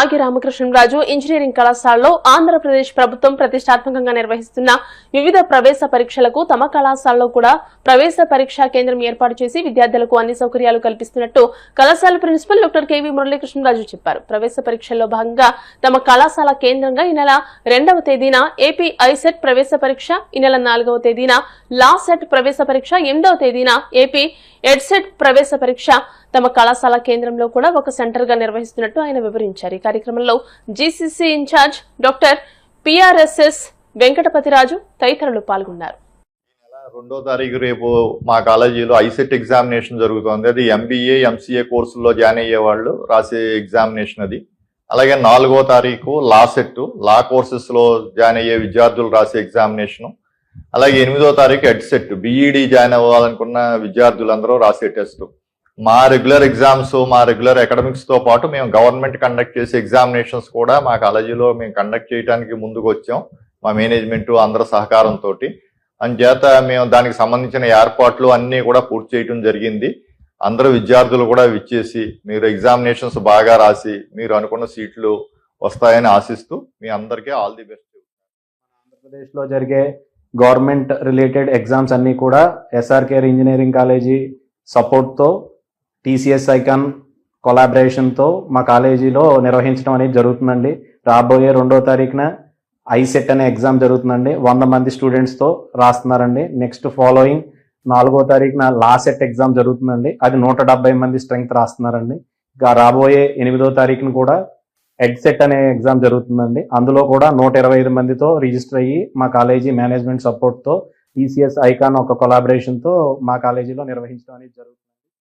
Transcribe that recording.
Nagi Ramakrishna Raju engineering కళాశాలలో ఆంధ్రప్రదేశ్ ప్రభుత్వం ప్రతిష్టాత్మకంగా నిర్వహిస్తున్న వివిధ ప్రవేశ పరీక్షలకు తమ కళాశాలలో కూడా ప్రవేశ పరీక్షా కేంద్రం ఏర్పాటు చేసి విద్యార్థులకు అన్ని సౌకర్యాలు కల్పిస్తున్నట్టు కళాశాల ప్రిన్సిపల్ డాక్టర్ కెవి మురళీకృష్ణరాజు చెప్పారు. ప్రవేశ పరీక్షల్లో భాగంగా తమ కళాశాల కేంద్రంగా ఈ నెల 2వ తేదీన ఏపీ ఐసెట్ ప్రవేశ పరీక్ష, ఈ నెల 4వ తేదీన లా సెట్ ప్రవేశ పరీక్ష, 8వ తేదీన ఏపీ ఎడ్సెట్ ప్రవేశ పరీక్ష తమ కళాశాల కేంద్రంలో కూడా ఒక సెంటర్ గా నిర్వహిస్తున్నట్టు ఆయన వివరించారు. ఈ కార్యక్రమంలో జీసీసీ ఇన్ఛార్జ్ డాక్టర్ పిఆర్ఎస్ఎస్ వెంకటపతిరాజు తదితరులు పాల్గొన్నారు. 2వ తారీఖు రేపు మా కాలేజీలో ఐసెట్ ఎగ్జామినేషన్ జరుగుతోంది. అది ఎంబీఏ ఎంసీఏ కోర్సుల్లో జాయిన్ అయ్యే వాళ్ళు రాసే ఎగ్జామినేషన్ అది. అలాగే 4వ తారీఖు లా సెట్, లా కోర్సెస్ లో జాయిన్ అయ్యే విద్యార్థులు రాసే ఎగ్జామినేషన్. అలాగే 8వ తారీఖు ఎడ్సెట్, బీఈడి జాయిన్ అవ్వాలనుకున్న విద్యార్థులందరూ రాసే టెస్ట్. మా రెగ్యులర్ ఎగ్జామ్స్, మా రెగ్యులర్ అకాడమిక్స్ తో పాటు మేము గవర్నమెంట్ కండక్ట్ చేసే ఎగ్జామినేషన్స్ కూడా మా కాలేజీలో మేము కండక్ట్ చేయడానికి ముందుకు వచ్చాం. మా మేనేజ్మెంట్ అందరి సహకారంతో. అందుచేత మేము దానికి సంబంధించిన ఏర్పాట్లు అన్నీ కూడా పూర్తి చేయడం జరిగింది. అందరూ విద్యార్థులు కూడా విచ్చేసి మీరు ఎగ్జామినేషన్స్ బాగా రాసి మీరు అనుకున్న సీట్లు వస్తాయని ఆశిస్తూ మీ అందరికీ ఆల్ ది బెస్ట్. ఆంధ్రప్రదేశ్లో జరిగే గవర్నమెంట్ రిలేటెడ్ ఎగ్జామ్స్ అన్నీ కూడా ఎస్ఆర్కేఆర్ ఇంజనీరింగ్ కాలేజీ సపోర్ట్తో, టీసీఎస్ ఐకాన్ కొలాబరేషన్తో మా కాలేజీలో నిర్వహించడం అనేది జరుగుతుందండి. రాబోయే 2వ తారీఖున ఐసెట్ అనే ఎగ్జామ్ జరుగుతుందండి. 100 మంది స్టూడెంట్స్తో రాస్తున్నారండి. నెక్స్ట్ ఫాలోయింగ్ 4వ తారీఖున లా సెట్ ఎగ్జామ్ జరుగుతుందండి. అది 170 మంది స్ట్రెంగ్త్ రాస్తున్నారండి. ఇంకా రాబోయే 8వ తారీఖున కూడా ఎడ్సెట్ అనే ఎగ్జామ్ జరుగుతుందండి. అందులో కూడా 125 మందితో రిజిస్టర్ అయ్యి మా కాలేజీ మేనేజ్మెంట్ సపోర్ట్తో టీసీఎస్ ఐకాన్ ఒక కొలాబరేషన్తో మా కాలేజీలో నిర్వహించడం అనేది జరుగుతుంది.